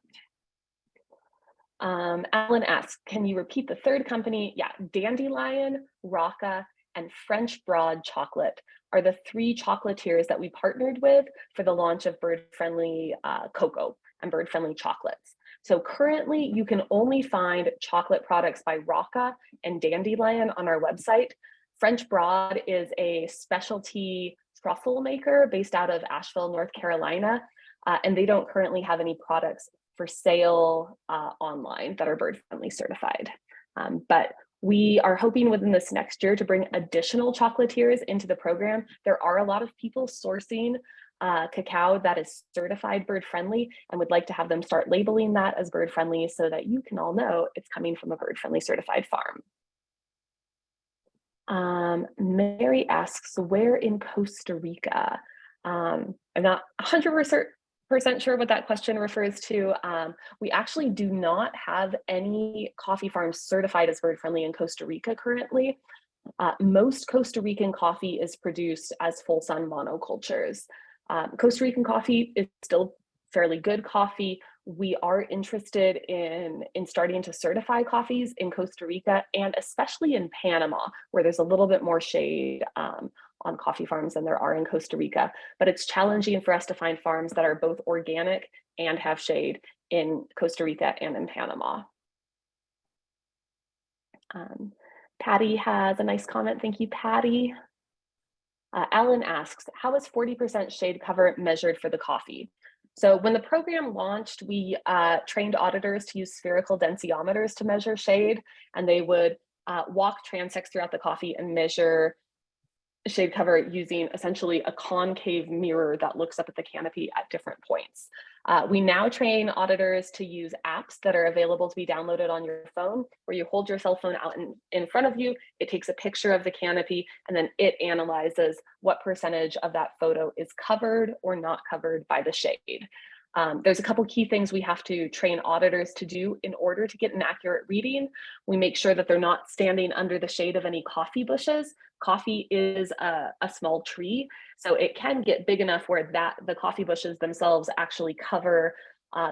Alan asks, can you repeat the third company? Yeah, Dandelion, Rocca, and French Broad Chocolate are the 3 chocolatiers that we partnered with for the launch of bird-friendly cocoa and bird-friendly chocolates. So currently you can only find chocolate products by Rocca and Dandelion on our website. French Broad is a specialty truffle maker based out of Asheville, North Carolina, and they don't currently have any products for sale online that are bird-friendly certified. But we are hoping within this next year to bring additional chocolatiers into the program. There are a lot of people sourcing cacao that is certified bird-friendly and would like to have them start labeling that as bird-friendly so that you can all know it's coming from a bird-friendly certified farm. Mary asks, where in Costa Rica? I'm not 100% sure what that question refers to. We actually do not have any coffee farms certified as bird-friendly in Costa Rica currently. Most Costa Rican coffee is produced as full sun monocultures. Costa Rican coffee is still fairly good coffee. We are interested in starting to certify coffees in Costa Rica and especially in Panama, where there's a little bit more shade on coffee farms than there are in Costa Rica. But it's challenging for us to find farms that are both organic and have shade in Costa Rica and in Panama. Patty has a nice comment. Thank you, Patty. Alan asks, how is 40% shade cover measured for the coffee? So when the program launched, we trained auditors to use spherical densiometers to measure shade, and they would walk transects throughout the coffee and measure shade cover using essentially a concave mirror that looks up at the canopy at different points. We now train auditors to use apps that are available to be downloaded on your phone, where you hold your cell phone out in front of you, it takes a picture of the canopy, and then it analyzes what percentage of that photo is covered or not covered by the shade. There's a couple key things we have to train auditors to do in order to get an accurate reading. We make sure that they're not standing under the shade of any coffee bushes. Coffee is a small tree, so it can get big enough where the coffee bushes themselves actually cover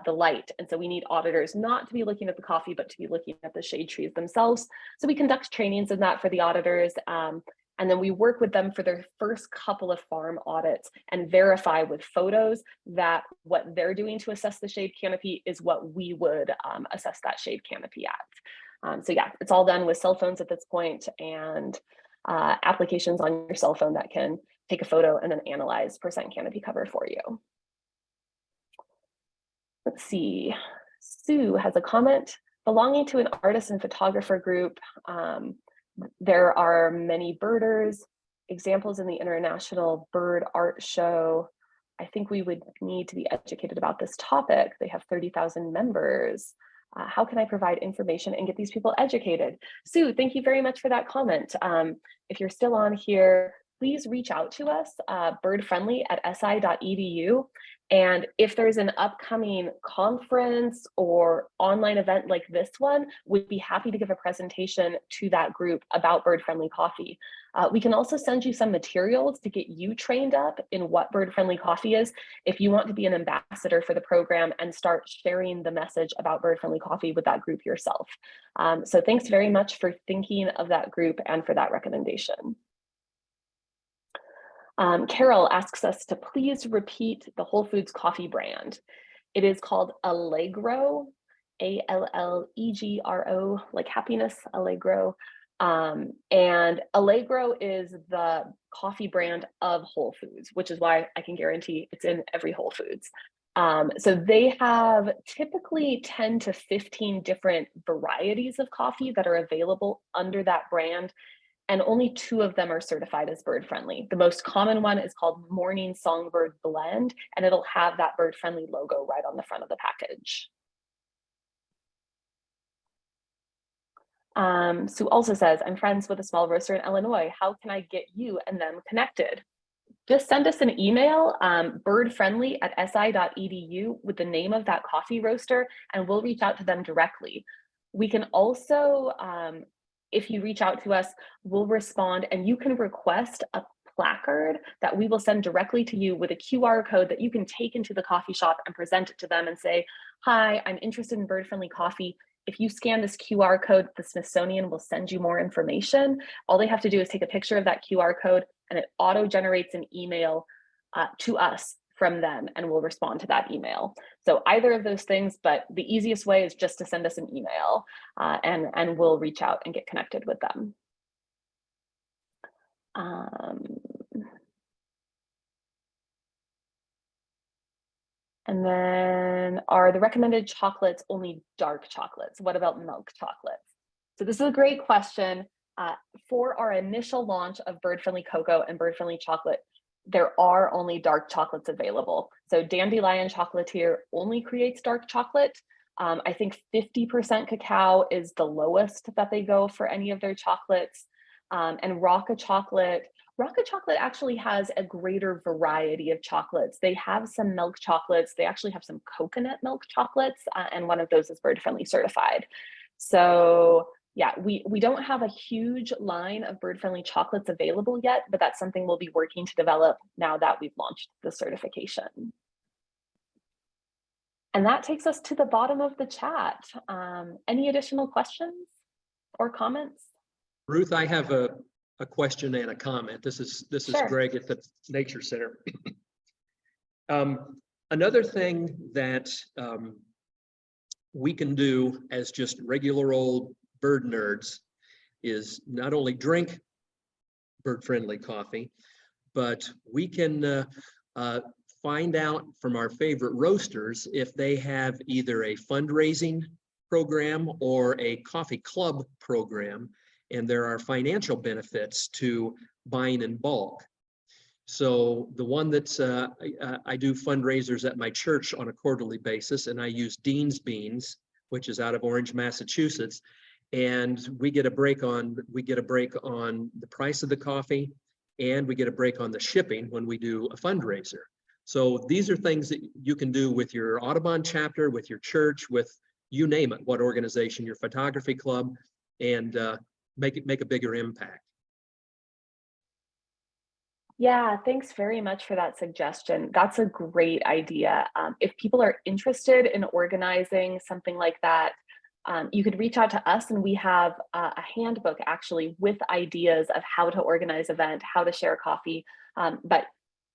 the light. And so we need auditors not to be looking at the coffee, but to be looking at the shade trees themselves. So we conduct trainings in that for the auditors. And then we work with them for their first couple of farm audits and verify with photos that what they're doing to assess the shade canopy is what we would assess that shade canopy at. So yeah, it's all done with cell phones at this point, and applications on your cell phone that can take a photo and then analyze percent canopy cover for you. Let's see, Sue has a comment. Belonging to an artist and photographer group, there are many birders, examples in the International Bird Art Show. I think we would need to be educated about this topic. They have 30,000 members. How can I provide information and get these people educated? Sue, thank you very much for that comment. If you're still on here, please reach out to us, birdfriendly@si.edu. And if there's an upcoming conference or online event like this one, we'd be happy to give a presentation to that group about bird-friendly coffee. We can also send you some materials to get you trained up in what bird-friendly coffee is if you want to be an ambassador for the program and start sharing the message about bird-friendly coffee with that group yourself. So thanks very much for thinking of that group and for that recommendation. Carol asks us to please repeat the Whole Foods coffee brand. It is called Allegro, A-L-L-E-G-R-O, like happiness, Allegro. And Allegro is the coffee brand of Whole Foods, which is why I can guarantee it's in every Whole Foods. So they have typically 10 to 15 different varieties of coffee that are available under that brand, and only 2 of them are certified as bird friendly. The most common one is called Morning Songbird Blend, and it'll have that bird friendly logo right on the front of the package. Sue also says, I'm friends with a small roaster in Illinois. How can I get you and them connected? Just send us an email, birdfriendly@si.edu with the name of that coffee roaster, and we'll reach out to them directly. We can also, if you reach out to us, we'll respond, and you can request a placard that we will send directly to you with a QR code that you can take into the coffee shop and present it to them and say, hi, I'm interested in bird-friendly coffee. If you scan this QR code, the Smithsonian will send you more information. All they have to do is take a picture of that QR code, and it auto-generates an email to us from them, and we'll respond to that email. So either of those things, but the easiest way is just to send us an email, and we'll reach out and get connected with them. And then, are the recommended chocolates only dark chocolates? What about milk chocolates? So this is a great question. For our initial launch of Bird Friendly Cocoa and Bird Friendly Chocolate, there are only dark chocolates available. So Dandelion Chocolatier only creates dark chocolate. I think 50% cacao is the lowest that they go for any of their chocolates. And Rocca Chocolate actually has a greater variety of chocolates. They have some milk chocolates. They actually have some coconut milk chocolates, and one of those is bird friendly certified. So yeah, we don't have a huge line of bird friendly chocolates available yet, but that's something we'll be working to develop now that we've launched the certification. And that takes us to the bottom of the chat. Any additional questions or comments? Ruth, I have a question and a comment. This is Sure. Greg at the Nature Center. Another thing that we can do as just regular old bird nerds is not only drink bird-friendly coffee, but we can find out from our favorite roasters if they have either a fundraising program or a coffee club program, and there are financial benefits to buying in bulk. So the one that's, I do fundraisers at my church on a quarterly basis, and I use Dean's Beans, which is out of Orange, Massachusetts. And we get a break on the price of the coffee, and we get a break on the shipping when we do a fundraiser. So these are things that you can do with your Audubon chapter, with your church, with you name it, what organization, your photography club, and make a bigger impact. Yeah, thanks very much for that suggestion. That's a great idea. If people are interested in organizing something like that, you could reach out to us, and we have a handbook actually with ideas of how to organize an event, how to share coffee, but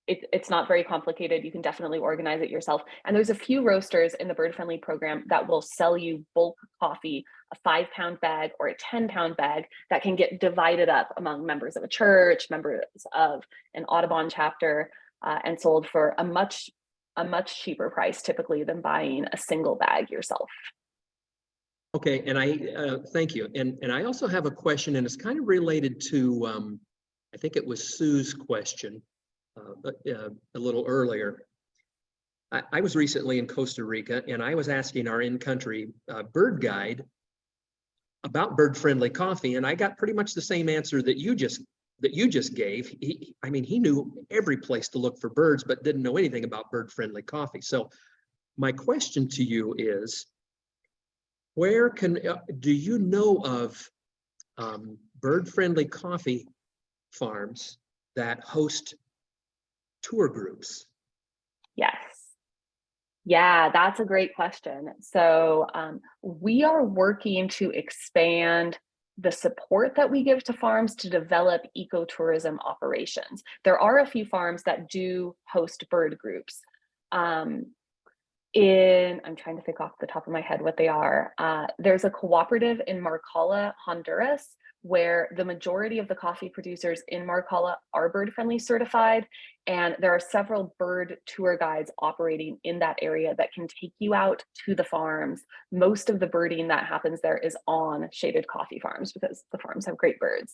it's not very complicated. You can definitely organize it yourself. And there's a few roasters in the Bird Friendly program that will sell you bulk coffee, a 5-pound bag or a 10-pound bag that can get divided up among members of a church, members of an Audubon chapter, and sold for a much cheaper price typically than buying a single bag yourself. Okay, and I thank you. And I also have a question, and it's kind of related to, I think it was Sue's question a little earlier. I was recently in Costa Rica, and I was asking our in-country bird guide about bird-friendly coffee, and I got pretty much the same answer that you just that you just gave, I mean, he knew every place to look for birds, but didn't know anything about bird-friendly coffee. So my question to you is, where do you know of bird-friendly coffee farms that host tour groups? Yes. Yeah, that's a great question. So we are working to expand the support that we give to farms to develop ecotourism operations. There are a few farms that do host bird groups. I'm trying to think off the top of my head what they are. There's a cooperative in Marcala, Honduras, where the majority of the coffee producers in Marcala are bird friendly certified. And there are several bird tour guides operating in that area that can take you out to the farms. Most of the birding that happens there is on shaded coffee farms because the farms have great birds.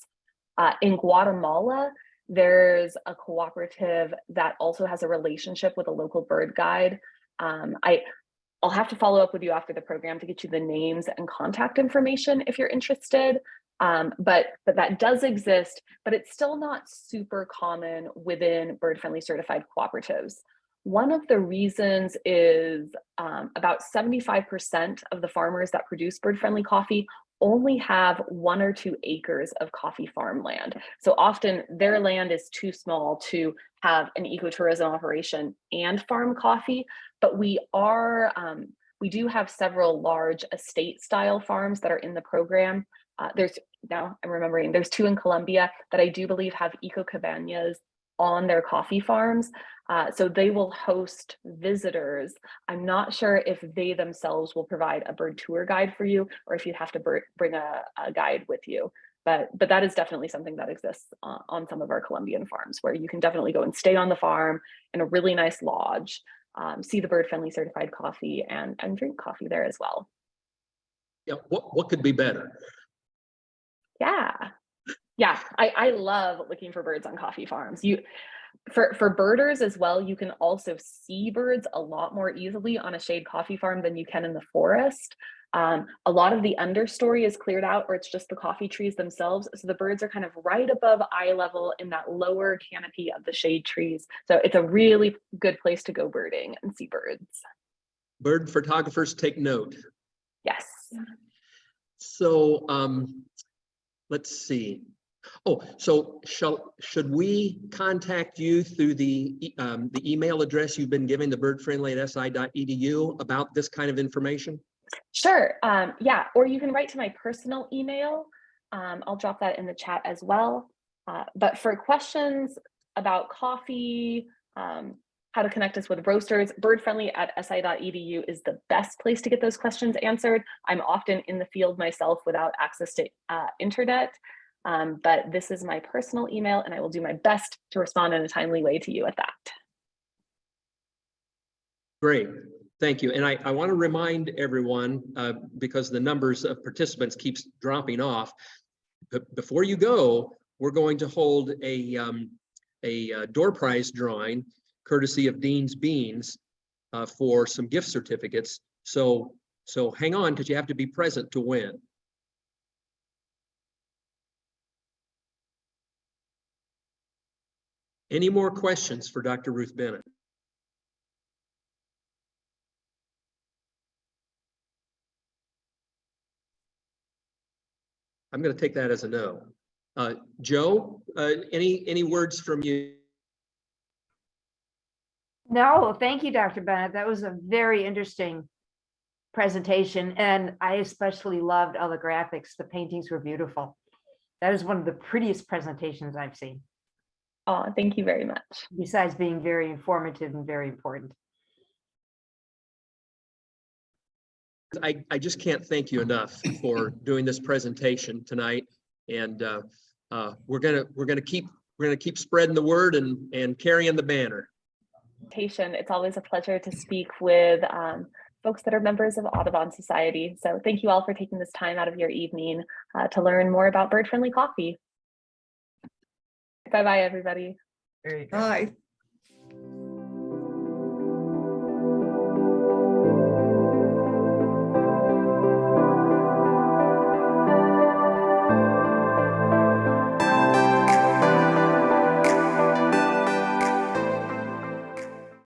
In Guatemala, there's a cooperative that also has a relationship with a local bird guide. I'll have to follow up with you after the program to get you the names and contact information if you're interested. But that does exist, but it's still not super common within bird-friendly certified cooperatives. One of the reasons is about 75% of the farmers that produce bird-friendly coffee only have 1 or 2 acres of coffee farmland. So often their land is too small to have an ecotourism operation and farm coffee, but we do have several large estate style farms that are in the program. Now I'm remembering, there's 2 in Colombia that I do believe have eco cabanas on their coffee farms. So they will host visitors. I'm not sure if they themselves will provide a bird tour guide for you, or if you have to bring a guide with you. But that is definitely something that exists on some of our Colombian farms, where you can definitely go and stay on the farm in a really nice lodge, see the bird friendly certified coffee and drink coffee there as well. Yeah, what could be better? Yeah, I love looking for birds on coffee farms. For birders as well, you can also see birds a lot more easily on a shade coffee farm than you can in the forest. A lot of the understory is cleared out, or it's just the coffee trees themselves. So the birds are kind of right above eye level in that lower canopy of the shade trees. So it's a really good place to go birding and see birds. Bird photographers take note. Yes. So let's see. Oh, so should we contact you through the email address you've been giving, the birdfriendly@si.edu, about this kind of information? Sure. Yeah, or you can write to my personal email. I'll drop that in the chat as well. But for questions about coffee, how to connect us with roasters, birdfriendly@si.edu is the best place to get those questions answered. I'm often in the field myself without access to internet. But this is my personal email, and I will do my best to respond in a timely way to you at that. Great, thank you. And I want to remind everyone, because the numbers of participants keeps dropping off, before you go, we're going to hold a door prize drawing courtesy of Dean's Beans for some gift certificates. So hang on, because you have to be present to win. Any more questions for Dr. Ruth Bennett? I'm going to take that as a no. Joe, any words from you? No, thank you, Dr. Bennett. That was a very interesting presentation, and I especially loved all the graphics. The paintings were beautiful. That is one of the prettiest presentations I've seen. Oh, thank you very much. Besides being very informative and very important. I just can't thank you enough for doing this presentation tonight, and we're gonna keep spreading the word and carrying the banner. It's always a pleasure to speak with folks that are members of Audubon Society. So thank you all for taking this time out of your evening to learn more about bird-friendly coffee. Bye-bye, everybody. Bye.